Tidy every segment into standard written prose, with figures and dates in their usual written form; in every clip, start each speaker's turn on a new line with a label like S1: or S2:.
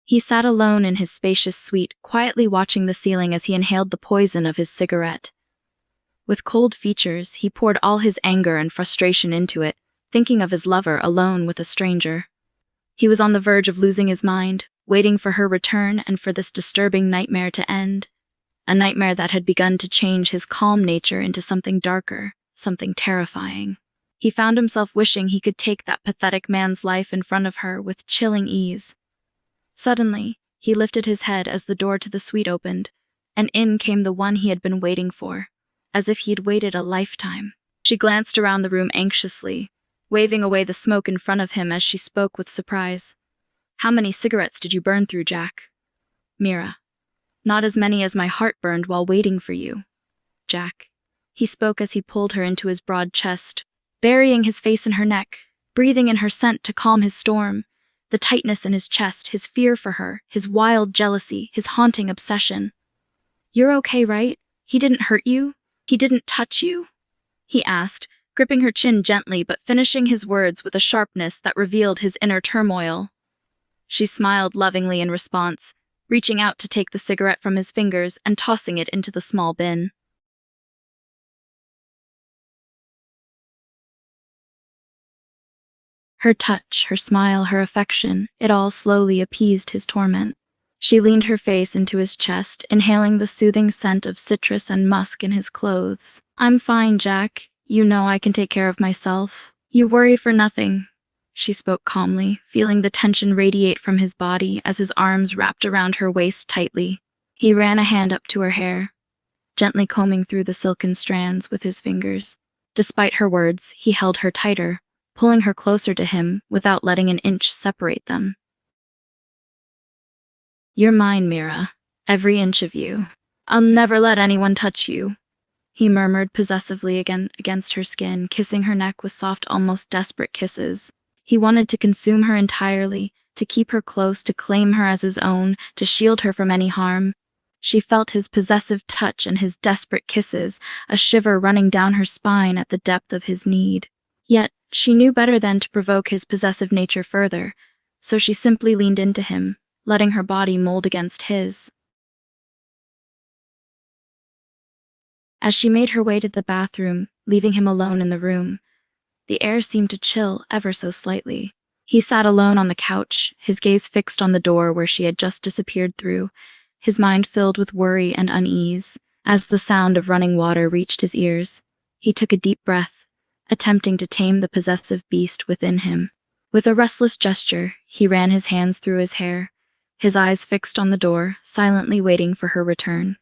S1: He sat alone in his spacious suite, quietly watching the ceiling as he inhaled the poison of his cigarette. With cold features, he poured all his anger and frustration into it, thinking of his lover alone with a stranger. He was on the verge of losing his mind, waiting for her return and for this disturbing nightmare to end. A nightmare that had begun to change his calm nature into something darker, something terrifying. He found himself wishing he could take that pathetic man's life in front of her with chilling ease. Suddenly, he lifted his head as the door to the suite opened, and in came the one he had been waiting for, as if he had waited a lifetime. She glanced around the room anxiously, waving away the smoke in front of him as she spoke with surprise. "How many cigarettes did you burn through, Jack?" "Mira. Not as many as my heart burned while waiting for you, Jack." He spoke as he pulled her into his broad chest, burying his face in her neck, breathing in her scent to calm his storm. The tightness in his chest, his fear for her, his wild jealousy, his haunting obsession. "You're okay, right? He didn't hurt you? He didn't touch you?" he asked, gripping her chin gently but finishing his words with a sharpness that revealed his inner turmoil. She smiled lovingly in response, reaching out to take the cigarette from his fingers and tossing it into the small bin. Her touch, her smile, her affection, it all slowly appeased his torment. She leaned her face into his chest, inhaling the soothing scent of citrus and musk in his clothes. "I'm fine, Jack. You know I can take care of myself. You worry for nothing," she spoke calmly, feeling the tension radiate from his body as his arms wrapped around her waist tightly. He ran a hand up to her hair, gently combing through the silken strands with his fingers. Despite her words, he held her tighter, pulling her closer to him without letting an inch separate them. "You're mine, Mira. Every inch of you. I'll never let anyone touch you," he murmured possessively against her skin, kissing her neck with soft, almost desperate kisses. He wanted to consume her entirely, to keep her close, to claim her as his own, to shield her from any harm. She felt his possessive touch and his desperate kisses, a shiver running down her spine at the depth of his need. Yet, she knew better than to provoke his possessive nature further, so she simply leaned into him, letting her body mold against his. As she made her way to the bathroom, leaving him alone in the room, the air seemed to chill ever so slightly. He sat alone on the couch, his gaze fixed on the door where she had just disappeared through, his mind filled with worry and unease. As the sound of running water reached his ears, he took a deep breath, attempting to tame the possessive beast within him. With a restless gesture, he ran his hands through his hair, his eyes fixed on the door, silently waiting for her return.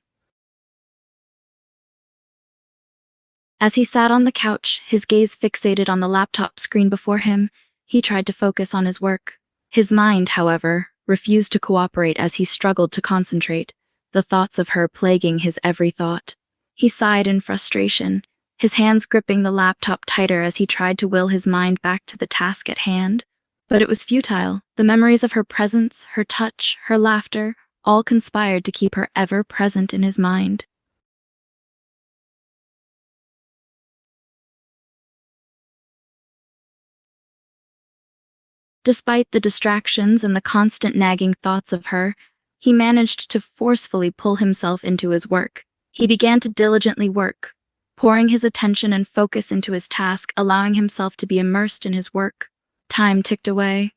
S1: As he sat on the couch, his gaze fixated on the laptop screen before him, he tried to focus on his work. His mind, however, refused to cooperate as he struggled to concentrate, the thoughts of her plaguing his every thought. He sighed in frustration, his hands gripping the laptop tighter as he tried to will his mind back to the task at hand. But it was futile. The memories of her presence, her touch, her laughter, all conspired to keep her ever present in his mind. Despite the distractions and the constant nagging thoughts of her, he managed to forcefully pull himself into his work. He began to diligently work, pouring his attention and focus into his task, allowing himself to be immersed in his work. Time ticked away,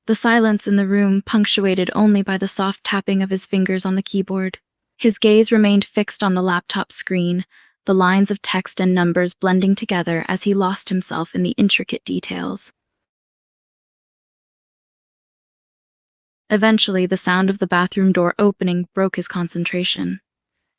S1: the silence in the room punctuated only by the soft tapping of his fingers on the keyboard. His gaze remained fixed on the laptop screen, the lines of text and numbers blending together as he lost himself in the intricate details. Eventually, the sound of the bathroom door opening broke his concentration,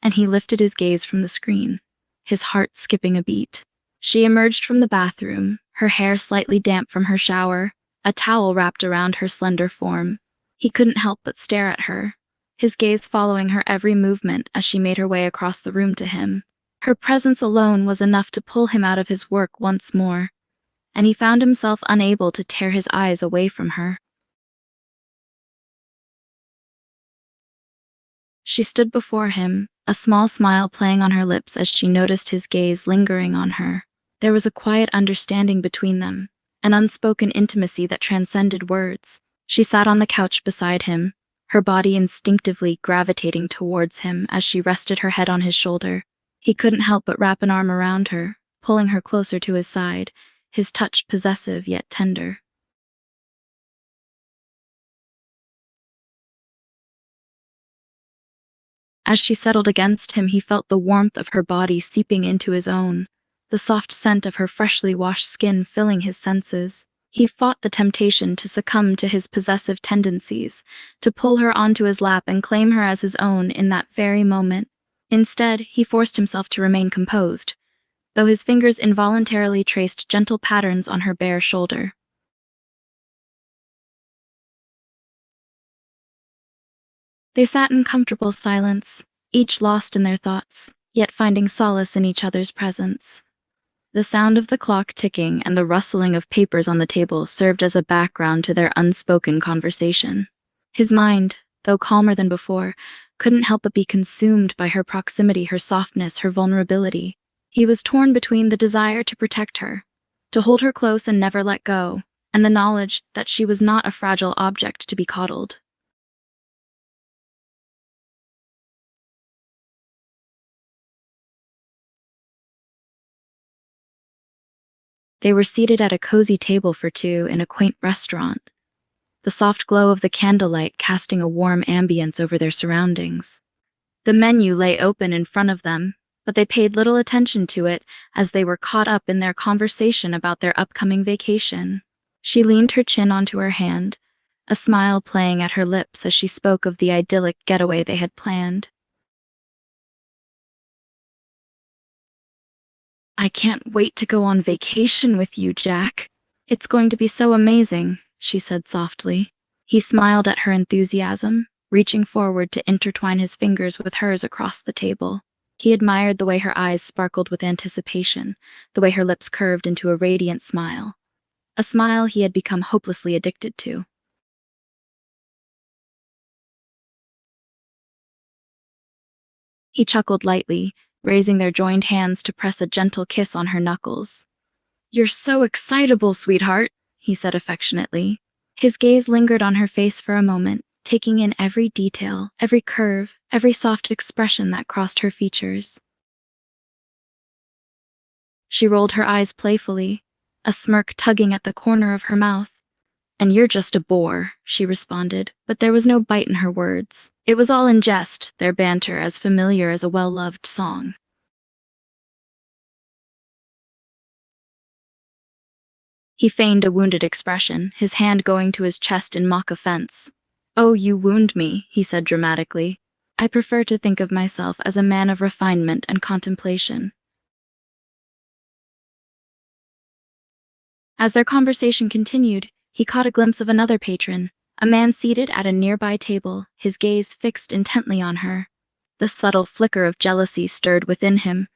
S1: and he lifted his gaze from the screen, his heart skipping a beat. She emerged from the bathroom, her hair slightly damp from her shower, a towel wrapped around her slender form. He couldn't help but stare at her, his gaze following her every movement as she made her way across the room to him. Her presence alone was enough to pull him out of his work once more, and he found himself unable to tear his eyes away from her. She stood before him, a small smile playing on her lips as she noticed his gaze lingering on her. There was a quiet understanding between them, an unspoken intimacy that transcended words. She sat on the couch beside him, her body instinctively gravitating towards him as she rested her head on his shoulder. He couldn't help but wrap an arm around her, pulling her closer to his side, his touch possessive yet tender. As she settled against him, he felt the warmth of her body seeping into his own, the soft scent of her freshly washed skin filling his senses. He fought the temptation to succumb to his possessive tendencies, to pull her onto his lap and claim her as his own in that very moment. Instead, he forced himself to remain composed, though his fingers involuntarily traced gentle patterns on her bare shoulder. They sat in comfortable silence, each lost in their thoughts, yet finding solace in each other's presence. The sound of the clock ticking and the rustling of papers on the table served as a background to their unspoken conversation. His mind, though calmer than before, couldn't help but be consumed by her proximity, her softness, her vulnerability. He was torn between the desire to protect her, to hold her close and never let go, and the knowledge that she was not a fragile object to be coddled. They were seated at a cozy table for two in a quaint restaurant, the soft glow of the candlelight casting a warm ambience over their surroundings. The menu lay open in front of them, but they paid little attention to it as they were caught up in their conversation about their upcoming vacation. She leaned her chin onto her hand, a smile playing at her lips as she spoke of the idyllic getaway they had planned. "I can't wait to go on vacation with you, Jack. It's going to be so amazing," she said softly. He smiled at her enthusiasm, reaching forward to intertwine his fingers with hers across the table. He admired the way her eyes sparkled with anticipation, the way her lips curved into a radiant smile. A smile he had become hopelessly addicted to. He chuckled lightly, raising their joined hands to press a gentle kiss on her knuckles. "You're so excitable, sweetheart," he said affectionately. His gaze lingered on her face for a moment, taking in every detail, every curve, every soft expression that crossed her features. She rolled her eyes playfully, a smirk tugging at the corner of her mouth. "And you're just a bore," she responded, but there was no bite in her words. It was all in jest, their banter as familiar as a well-loved song. He feigned a wounded expression, his hand going to his chest in mock offense. "Oh, you wound me," he said dramatically. "I prefer to think of myself as a man of refinement and contemplation." As their conversation continued, he caught a glimpse of another patron, a man seated at a nearby table, his gaze fixed intently on her. The subtle flicker of jealousy stirred within him,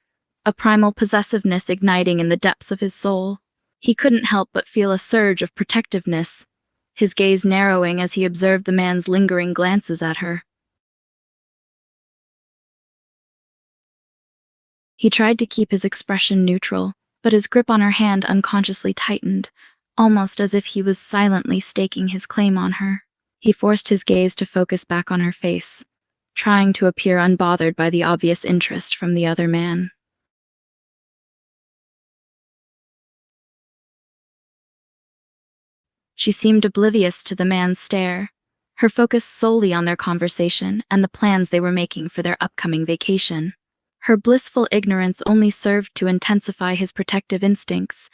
S1: a primal possessiveness igniting in the depths of his soul. He couldn't help but feel a surge of protectiveness, his gaze narrowing as he observed the man's lingering glances at her. He tried to keep his expression neutral, but his grip on her hand unconsciously tightened, almost as if he was silently staking his claim on her. He forced his gaze to focus back on her face, trying to appear unbothered by the obvious interest from the other man. She seemed oblivious to the man's stare, her focus solely on their conversation and the plans they were making for their upcoming vacation. Her blissful ignorance only served to intensify his protective instincts,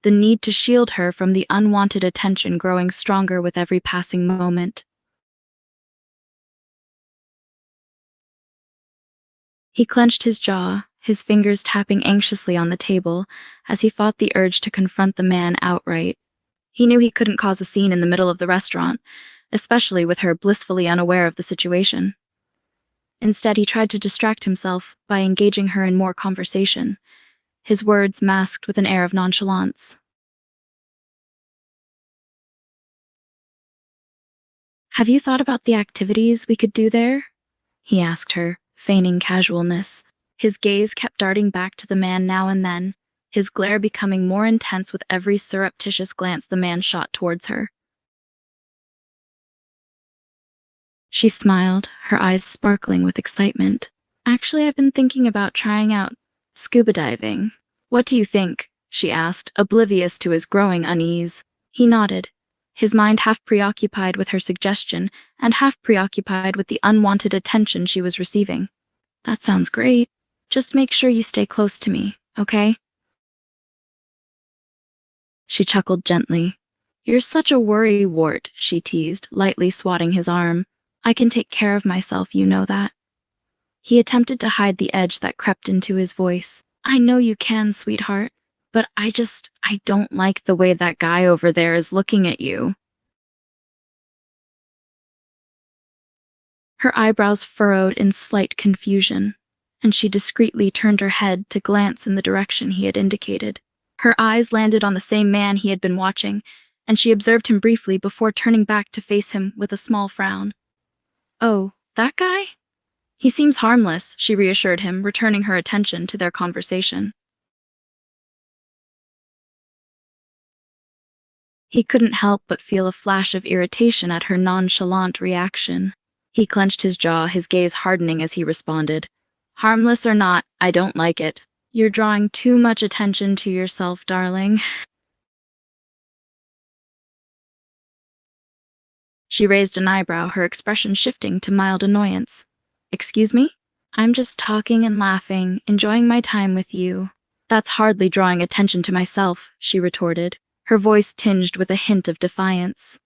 S1: the need to shield her from the unwanted attention growing stronger with every passing moment. He clenched his jaw, his fingers tapping anxiously on the table as he fought the urge to confront the man outright. He knew he couldn't cause a scene in the middle of the restaurant, especially with her blissfully unaware of the situation. Instead, he tried to distract himself by engaging her in more conversation, his words masked with an air of nonchalance. "Have you thought about the activities we could do there?" he asked her, feigning casualness. His gaze kept darting back to the man now and then, his glare becoming more intense with every surreptitious glance the man shot towards her. She smiled, her eyes sparkling with excitement. Actually, I've been thinking about trying out scuba diving. What do you think? She asked, oblivious to his growing unease. He nodded, his mind half preoccupied with her suggestion and half preoccupied with the unwanted attention she was receiving. That sounds great. Just make sure you stay close to me, okay? She chuckled gently. You're such a worrywart, she teased, lightly swatting his arm. I can take care of myself, you know that. He attempted to hide the edge that crept into his voice. I know you can, sweetheart, but I don't like the way that guy over there is looking at you. Her eyebrows furrowed in slight confusion, and she discreetly turned her head to glance in the direction he had indicated. Her eyes landed on the same man he had been watching, and she observed him briefly before turning back to face him with a small frown. Oh, that guy? He seems harmless, she reassured him, returning her attention to their conversation. He couldn't help but feel a flash of irritation at her nonchalant reaction. He clenched his jaw, his gaze hardening as he responded. Harmless or not, I don't like it. You're drawing too much attention to yourself, darling. She raised an eyebrow, her expression shifting to mild annoyance. Excuse me? I'm just talking and laughing, enjoying my time with you. That's hardly drawing attention to myself, she retorted, her voice tinged with a hint of defiance.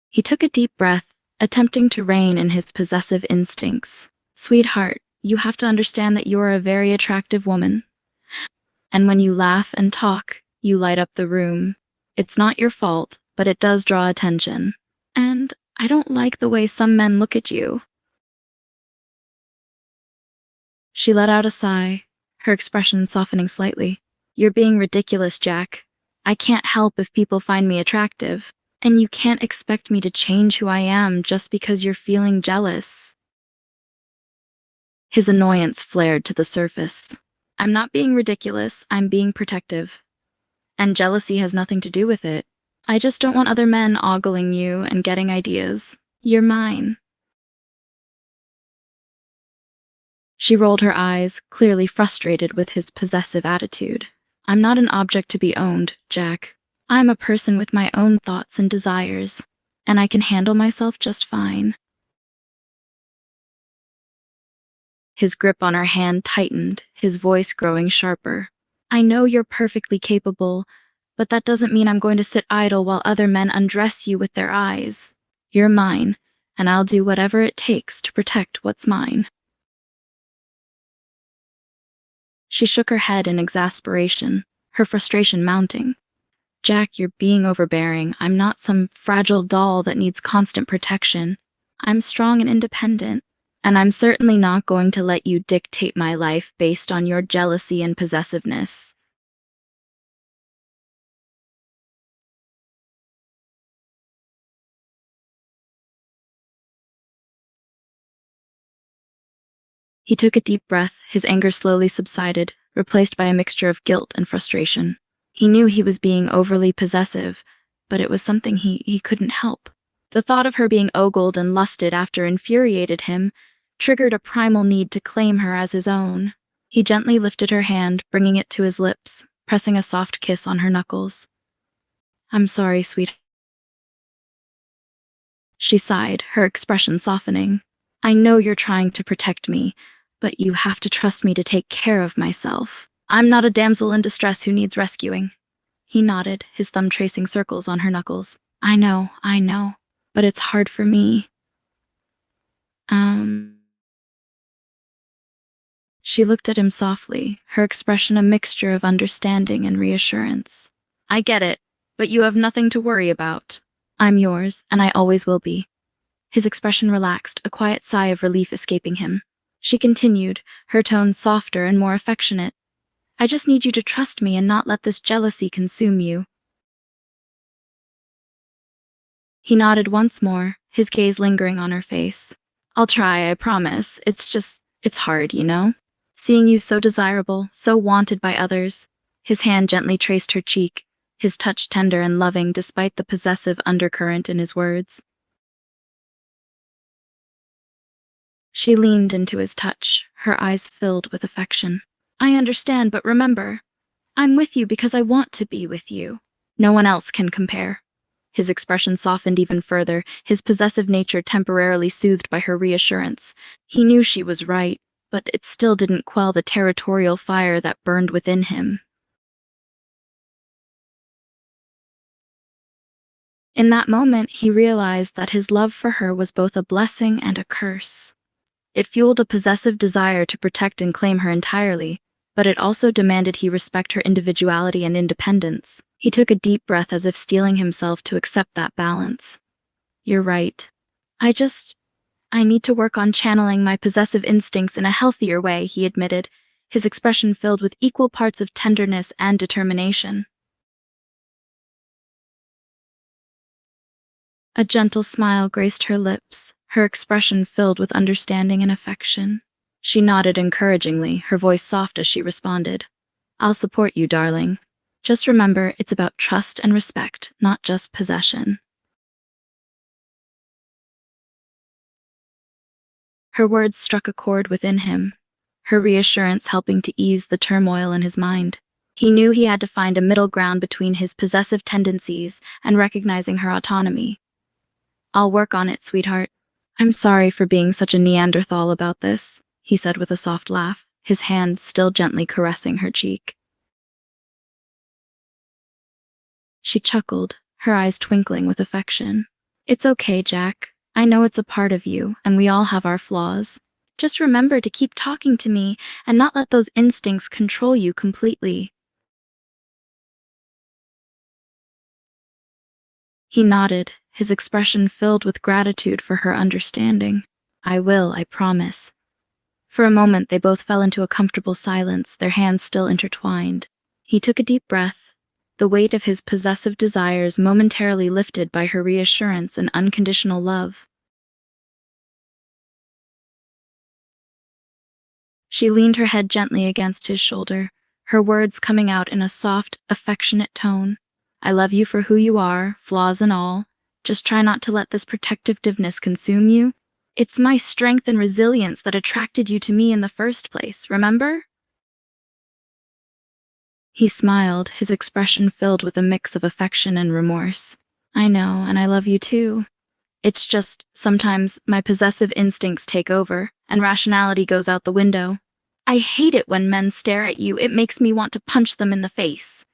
S1: He took a deep breath, attempting to rein in his possessive instincts. Sweetheart, you have to understand that you're a very attractive woman. And when you laugh and talk, you light up the room. It's not your fault, but it does draw attention. And I don't like the way some men look at you. She let out a sigh, her expression softening slightly. You're being ridiculous, Jack. I can't help if people find me attractive, and you can't expect me to change who I am just because you're feeling jealous. His annoyance flared to the surface. I'm not being ridiculous, I'm being protective. And jealousy has nothing to do with it. I just don't want other men ogling you and getting ideas. You're mine. She rolled her eyes, clearly frustrated with his possessive attitude. I'm not an object to be owned, Jack. I'm a person with my own thoughts and desires, and I can handle myself just fine. His grip on her hand tightened, his voice growing sharper. I know you're perfectly capable, but that doesn't mean I'm going to sit idle while other men undress you with their eyes. You're mine, and I'll do whatever it takes to protect what's mine. She shook her head in exasperation, her frustration mounting. Jack, you're being overbearing. I'm not some fragile doll that needs constant protection. I'm strong and independent, and I'm certainly not going to let you dictate my life based on your jealousy and possessiveness. He took a deep breath, his anger slowly subsided, replaced by a mixture of guilt and frustration. He knew he was being overly possessive, but it was something he couldn't help. The thought of her being ogled and lusted after infuriated him, triggered a primal need to claim her as his own. He gently lifted her hand, bringing it to his lips, pressing a soft kiss on her knuckles. I'm sorry, sweetheart. She sighed, her expression softening. I know you're trying to protect me, but you have to trust me to take care of myself. I'm not a damsel in distress who needs rescuing. He nodded, his thumb tracing circles on her knuckles. I know, but it's hard for me. She looked at him softly, her expression a mixture of understanding and reassurance. I get it, but you have nothing to worry about. I'm yours, and I always will be. His expression relaxed, a quiet sigh of relief escaping him. She continued, her tone softer and more affectionate. I just need you to trust me and not let this jealousy consume you. He nodded once more, his gaze lingering on her face. I'll try, I promise. It's hard, you know? Seeing you so desirable, so wanted by others. His hand gently traced her cheek, his touch tender and loving despite the possessive undercurrent in his words. She leaned into his touch, her eyes filled with affection. I understand, but remember, I'm with you because I want to be with you. No one else can compare. His expression softened even further, his possessive nature temporarily soothed by her reassurance. He knew she was right, but it still didn't quell the territorial fire that burned within him. In that moment, he realized that his love for her was both a blessing and a curse. It fueled a possessive desire to protect and claim her entirely, but it also demanded he respect her individuality and independence. He took a deep breath as if steeling himself to accept that balance. You're right. I need to work on channeling my possessive instincts in a healthier way, he admitted, his expression filled with equal parts of tenderness and determination. A gentle smile graced her lips, her expression filled with understanding and affection. She nodded encouragingly, her voice soft as she responded. I'll support you, darling. Just remember, it's about trust and respect, not just possession. Her words struck a chord within him, her reassurance helping to ease the turmoil in his mind. He knew he had to find a middle ground between his possessive tendencies and recognizing her autonomy. I'll work on it, sweetheart. I'm sorry for being such a Neanderthal about this, he said with a soft laugh, his hand still gently caressing her cheek. She chuckled, her eyes twinkling with affection. It's okay, Jack. I know it's a part of you, and we all have our flaws. Just remember to keep talking to me and not let those instincts control you completely. He nodded, his expression filled with gratitude for her understanding. I will, I promise. For a moment they both fell into a comfortable silence, their hands still intertwined. He took a deep breath, the weight of his possessive desires momentarily lifted by her reassurance and unconditional love. She leaned her head gently against his shoulder, her words coming out in a soft, affectionate tone. I love you for who you are, flaws and all. Just try not to let this protectiveness consume you. It's my strength and resilience that attracted you to me in the first place, remember? He smiled, his expression filled with a mix of affection and remorse. I know, and I love you too. It's just, sometimes my possessive instincts take over, and rationality goes out the window. I hate it when men stare at you, it makes me want to punch them in the face.